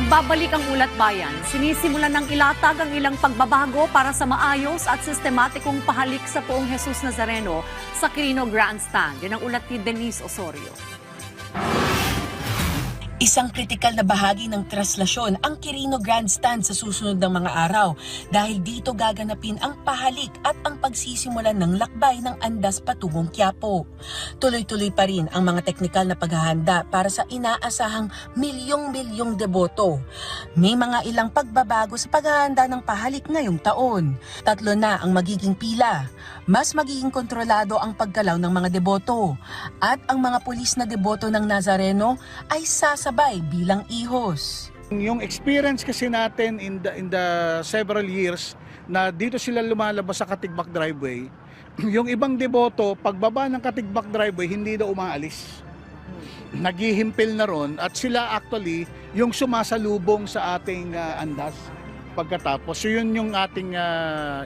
Nagbabalik ang Ulat Bayan. Sinisimulan ng ilatag ang ilang pagbabago para sa maayos at sistematikong pahalik sa Poong Jesus Nazareno sa Quirino Grandstand. Yan ang ulat ni Denise Osorio. Isang kritikal na bahagi ng traslasyon ang Quirino Grandstand sa susunod ng mga araw dahil dito gaganapin ang pahalik at ang pagsisimulan ng lakbay ng andas patungong Quiapo. Tuloy-tuloy pa rin ang mga teknikal na paghahanda para sa inaasahang milyong-milyong deboto. May mga ilang pagbabago sa paghahanda ng pahalik ngayong taon. 3 na ang magiging pila. Mas magiging kontrolado ang paggalaw ng mga deboto. At ang mga pulis na deboto ng Nazareno ay sasabay bilang ihos. Yung experience kasi natin in the several years na dito sila lumalabas sa Katigbak Driveway, yung ibang deboto, pagbaba ng Katigbak Driveway, hindi daw umaalis. Naghihimpil na ron at sila actually yung sumasalubong sa ating andas pagkatapos. So yun yung ating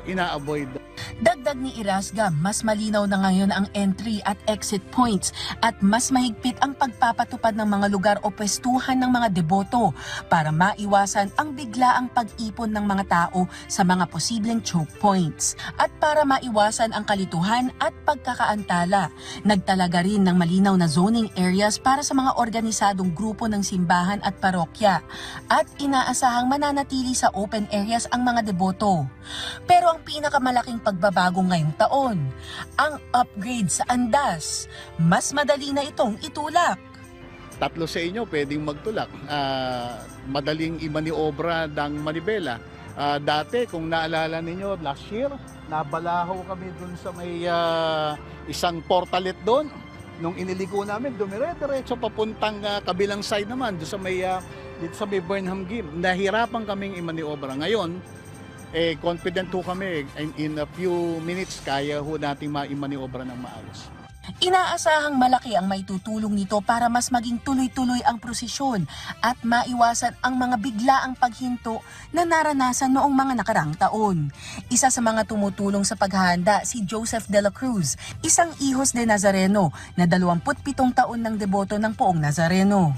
ina-avoid. Dagdag ni Irasga, mas malinaw na ngayon ang entry at exit points at mas mahigpit ang pagpapatupad ng mga lugar o pwestuhan ng mga deboto para maiwasan ang biglaang pag-ipon ng mga tao sa mga posibleng choke points at para maiwasan ang kalituhan at pagkakaantala. Nagtalaga rin ng malinaw na zoning areas para sa mga organisadong grupo ng simbahan at parokya at inaasahang mananatili sa open areas ang mga deboto. Pero ang pinakamalaking pagbabago ngayong taon, ang upgrade sa andas. Mas madali na itong itulak. 3 sa inyo pwedeng magtulak. Madaling imaniobra ng manibela. Dati, kung naalala ninyo, last year, nabalaho kami dun sa may isang portalet doon. Nung iniliko namin, dumire-diretso papuntang kabilang side naman, doon sa may, dito sa may Burnham Gym. Nahirapan kaming imaniobra. Ngayon, confident ho kami in a few minutes kaya ho nating maimaniobra ng maayos. Inaasahang malaki ang maitutulong nito para mas maging tuloy-tuloy ang prosesyon at maiwasan ang mga biglaang paghinto na naranasan noong mga nakaraang taon. Isa sa mga tumutulong sa paghahanda si Joseph de la Cruz, isang ihos de Nazareno na 27 taon ng deboto ng Poong Nazareno.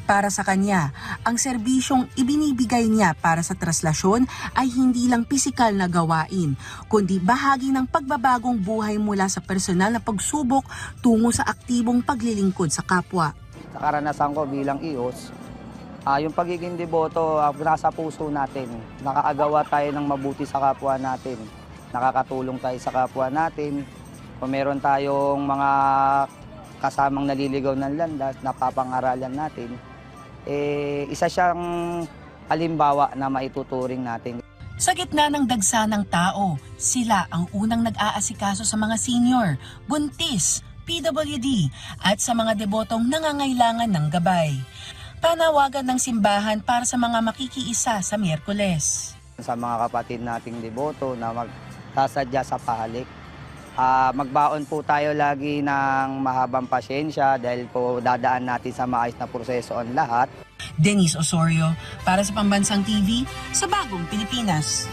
Para sa kanya, ang serbisyong ibinibigay niya para sa traslasyon ay hindi lang pisikal na gawain, kundi bahagi ng pagbabagong buhay mula sa personal na pagsubok tungo sa aktibong paglilingkod sa kapwa. Sa karanasan ko bilang ihos, yung pagiging deboto nasa puso natin. Nakakagawa tayo ng mabuti sa kapwa natin. Nakakatulong tayo sa kapwa natin. Kung meron tayong mga kasamang naliligaw ng landas, napapangaralan natin, isa siyang halimbawa na maituturing natin. Sa gitna ng dagsa ng tao, sila ang unang nag-aasikaso sa mga senior, buntis, PWD at sa mga debotong nangangailangan ng gabay. Panawagan ng simbahan para sa mga makikiisa sa Miyerkules. Sa mga kapatid nating deboto na magsasadya sa pahalik, magbaon po tayo lagi ng mahabang pasyensya dahil po dadaan natin sa maayos na proseso ang lahat. Denise Osorio para sa Pambansang TV sa Bagong Pilipinas.